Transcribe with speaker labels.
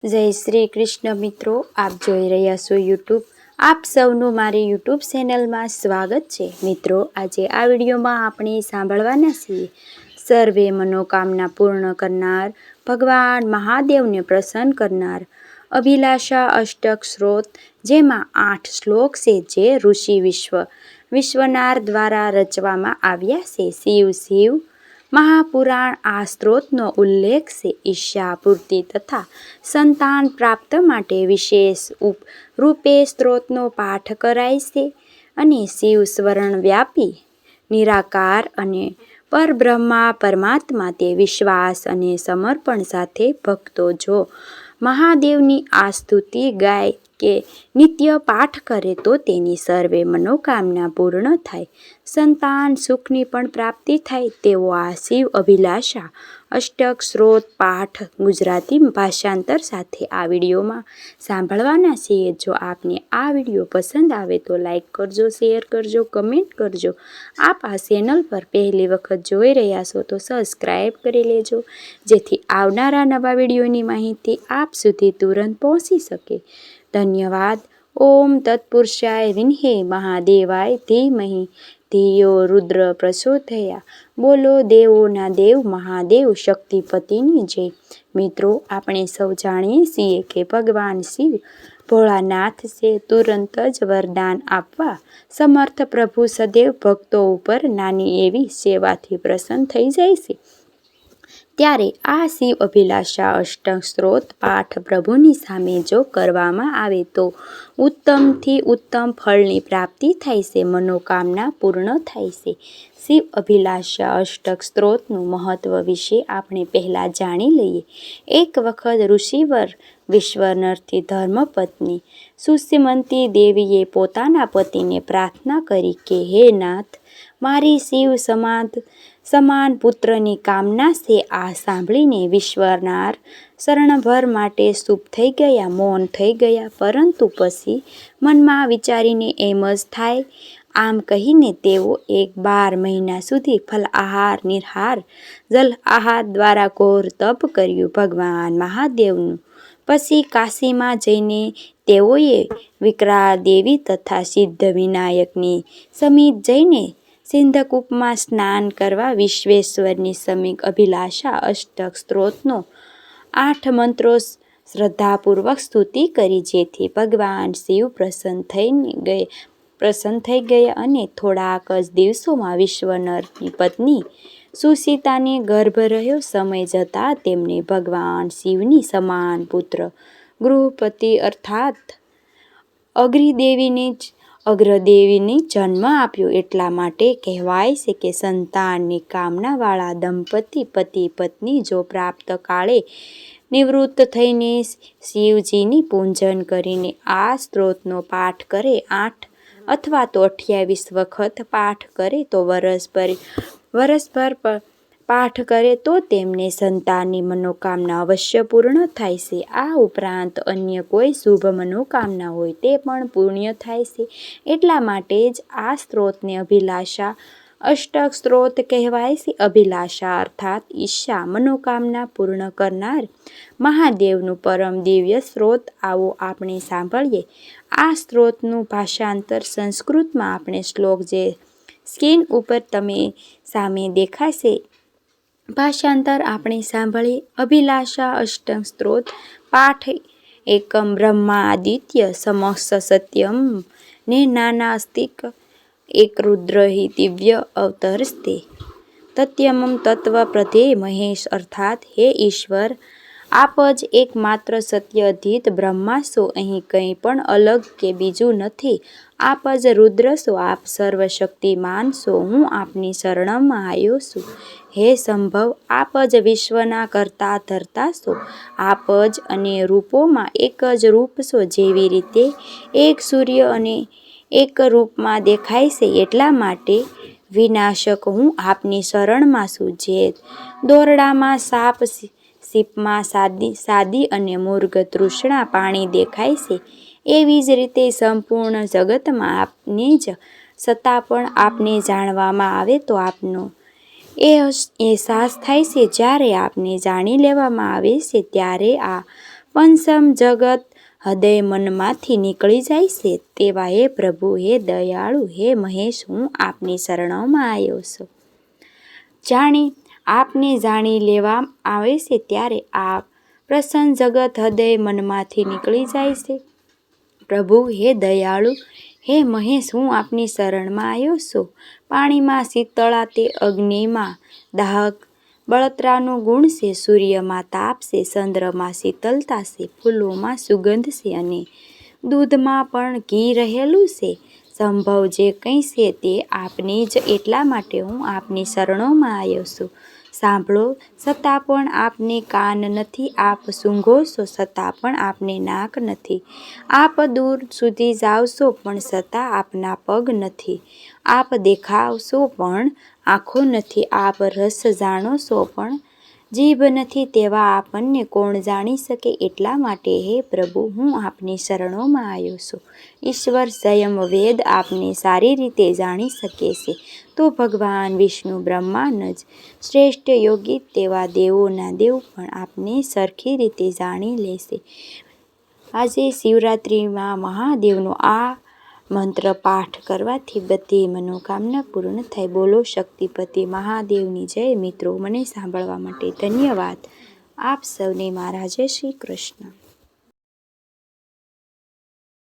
Speaker 1: જય શ્રી કૃષ્ણ મિત્રો, આપ જોઈ રહ્યા છો યુટ્યુબ. આપ સૌનું મારી યુટ્યુબ ચેનલમાં સ્વાગત છે. મિત્રો, આજે આ વિડીયોમાં આપણે સાંભળવાના છીએ સર્વે મનોકામના પૂર્ણ કરનાર, ભગવાન મહાદેવને પ્રસન્ન કરનાર અભિલાષા અષ્ટક સ્ત્રોત, જેમાં 8 શ્લોક છે જે ઋષિ વિશ્વનાર દ્વારા રચવામાં આવ્યા છે. શિવ મહાપુરાણ આ સ્ત્રોતનો ઉલ્લેખ છે ઈચ્છા પૂર્તિ તથા સંતાન પ્રાપ્ત માટે વિશેષ રૂપે સ્ત્રોતનો પાઠ કરાય છે. અને શિવ સ્વર્ણ વ્યાપી નિરાકાર અને પરબ્રહ્મા પરમાત્મા તે વિશ્વાસ અને સમર્પણ સાથે ભક્તો જો મહાદેવની આ સ્તુતિ ગાય કે નિત્ય પાઠ કરે તો તેની સર્વે મનોકામના પૂર્ણ થાય, સંતાન સુખની પણ પ્રાપ્તિ થાય તેવો આ શિવ અભિલાષા અષ્ટક સ્ત્રોત પાઠ ગુજરાતી ભાષાંતર સાથે આ વિડીયોમાં સાંભળવાના છીએ. જો આપને આ વિડીયો પસંદ આવે તો લાઈક કરજો, શેર કરજો, કમેન્ટ કરજો. આપ આ ચેનલ પર પહેલી વખત જોઈ રહ્યા છો તો સબસ્ક્રાઈબ કરી લેજો, જેથી આવનારા નવા વિડીયોની માહિતી આપ સુધી તુરંત પહોંચી શકે. ધન્યવાદ. ઓમ તત્પુરુષાય વિન્હે મહાદેવાય ધીમહિ ધિયો રુદ્ર પ્રચોદયા. બોલો દેવોના દેવ મહાદેવ શક્તિપતિની જય. મિત્રો, આપણે સૌ જાણીએ છીએ કે ભગવાન શિવ ભોળાનાથ છે. તુરંત જ વરદાન આપવા સમર્થ પ્રભુ સદૈવ ભક્તો ઉપર નાની એવી સેવાથી પ્રસન્ન થઈ જાય છે. ત્યારે આ શિવ અભિલાષા અષ્ટક સ્ત્રોત પાઠ પ્રભુની સામે જો કરવામાં આવે તો ઉત્તમથી ઉત્તમ ફળની પ્રાપ્તિ થાય છે, મનોકામના પૂર્ણ થાય છે. શિવ અભિલાષા અષ્ટક સ્ત્રોતનું મહત્વ વિશે આપણે પહેલાં જાણી લઈએ. એક વખત ઋષિવર વિશ્વનરથી ધર્મપત્ની સુષિમંતી દેવીએ પોતાના પતિને પ્રાર્થના કરી કે હે નાથ, મારી શિવ સમાન પુત્રની કામના છે. આ સાંભળીને વિશ્વનાર શરણભર માટે ચૂપ થઈ ગયા, મૌન થઈ ગયા. પરંતુ પછી મનમાં વિચારીને એમ જ થાય આમ કહીને તેઓ 12 મહિના સુધી ફલ આહાર, નિર્હાર, જલ આહાર દ્વારા ઘોર તપ કર્યું ભગવાન મહાદેવનું. પછી કાશીમાં જઈને તેઓએ વિકરાળ દેવી તથા સિદ્ધ વિનાયકની સમીપ જઈને સિંધકૂપમાં સ્નાન કરવા વિશ્વેશ્વરની સમીપ અભિલાષા અષ્ટક સ્ત્રોતનો 8 મંત્રો શ્રદ્ધાપૂર્વક સ્તુતિ કરી, જેથી ભગવાન શિવ પ્રસન્ન થઈ ગયા અને થોડાક જ દિવસોમાં વિશ્વનરની પત્ની સુસીતાને ગર્ભ રહ્યો. સમય જતાં તેમને ભગવાન શિવની સમાન પુત્ર ગૃહપતિ અર્થાત અગ્રદેવીને જન્મ આપ્યો. એટલા માટે કહેવાય છે કે સંતાનની કામનાવાળા દંપતી પતિ પત્ની જો પ્રાપ્ત કાળે નિવૃત્ત થઈને શિવજીની પૂજન કરીને આ સ્ત્રોતનો પાઠ કરે, 8 અથવા તો 28 વખત પાઠ કરે તો વરસભર પાઠ કરે તો તેમને સંતાનની મનોકામના અવશ્ય પૂર્ણ થાય છે. આ ઉપરાંત અન્ય કોઈ શુભ મનોકામના હોય તે પણ પૂર્ણ થાય છે. એટલા માટે જ આ સ્ત્રોતને અભિલાષા અષ્ટક સ્ત્રોત કહેવાય છે. અભિલાષા અર્થાત ઈચ્છા, મનોકામના પૂર્ણ કરનાર મહાદેવનું પરમ દિવ્ય સ્ત્રોત. આવો આપણે સાંભળીએ આ સ્ત્રોતનું ભાષાંતર. સંસ્કૃતમાં આપણે શ્લોક જે સ્ક્રીન ઉપર તમે સામે દેખાશે ભાષાંતર આપણે સાંભળીએ. અભિલાષા અષ્ટક સ્ત્રોત પાઠ. એકમ બ્રહ્માદિત્ય સમક્ષ સત્યમ ને નાનાસ્તિક એક રુદ્રહિ દિવ્ય અવતરસ્તે તત્યમમ તત્વ પ્રધે મહેશ. અર્થાત હે ઈશ્વર, આપ જ એકમાત્ર સત્ય અધિત બ્રહ્મા છો. અહીં કંઈ પણ અલગ કે બીજું નથી. આપ જ રુદ્ર છો. આપ સર્વશક્તિમાન છો. હું આપની શરણમાં આવ્યો છું. હે સંભવ, આપ જ વિશ્વના કરતા ધર્તા છો. આપ જ અને રૂપોમાં એક જ રૂપ છો. જેવી રીતે એક સૂર્ય અને એક રૂપમાં દેખાય છે, એટલા માટે વિનાશક હું આપની શરણમાં છું. જે દોરડામાં સાપ, સીપમાં સાદી અને મૃગ તૃષ્ણા પાણી દેખાય છે, એવી જ રીતે સંપૂર્ણ જગતમાં આપની જ સત્તા પણ આપને જાણવામાં આવે તો આપનો એ અહેસાસ થાય છે. જ્યારે આપને જાણી લેવામાં આવે છે ત્યારે આ પંચમ જગત હૃદય મનમાંથી નીકળી જાય છે તેવા હે પ્રભુ, હે દયાળુ, હે મહેશ, હું આપની શરણોમાં આવ્યો છું. આપને જાણી લેવા આવે છે ત્યારે આપ પ્રસન્ન જગત હૃદય મનમાંથી નીકળી જાય છે. પ્રભુ, હે દયાળુ, હે મહેશ, હું આપની શરણમાં આવ્યો છું. પાણીમાં શીતળા તે અગ્નિમાં દાહક, બળતરાનો ગુણ છે. સૂર્યમાં તાપ છે, ચંદ્રમાં શીતલતા છે, ફૂલોમાં સુગંધ છે અને દૂધમાં પણ ઘી રહેલું છે. સંભવ જે કંઈ છે તે આપની જ, એટલા માટે હું આપની શરણોમાં આવ્યો છું. સાંભળો છતાં પણ આપને કાન નથી, આપ સૂંઘો છો છતાં પણ આપને નાક નથી, આપ દૂર સુધી જાઓ છો પણ છતાં આપના પગ નથી, આપ દેખાવ છો પણ આંખો નથી, આપ રસ જાણો છો પણ જીભ નથી, તેવા આપણને કોણ જાણી શકે? એટલા માટે હે પ્રભુ, હું આપની શરણોમાં આવ્યો છું. ઈશ્વર સ્વયં વેદ આપને સારી રીતે જાણી શકે છે, તો ભગવાન વિષ્ણુ બ્રહ્માન જ શ્રેષ્ઠ યોગી તેવા દેવોના દેવ પણ આપને સરખી રીતે જાણી લેશે. આજે શિવરાત્રિમાં મહાદેવનો આ મંત્ર પાઠ કરવાથી બધી મનોકામના પૂર્ણ થાય. બોલો શક્તિપતિ મહાદેવની જય. મિત્રો, મને સાંભળવા માટે ધન્યવાદ. આપ સૌને મારા જય શ્રી કૃષ્ણ.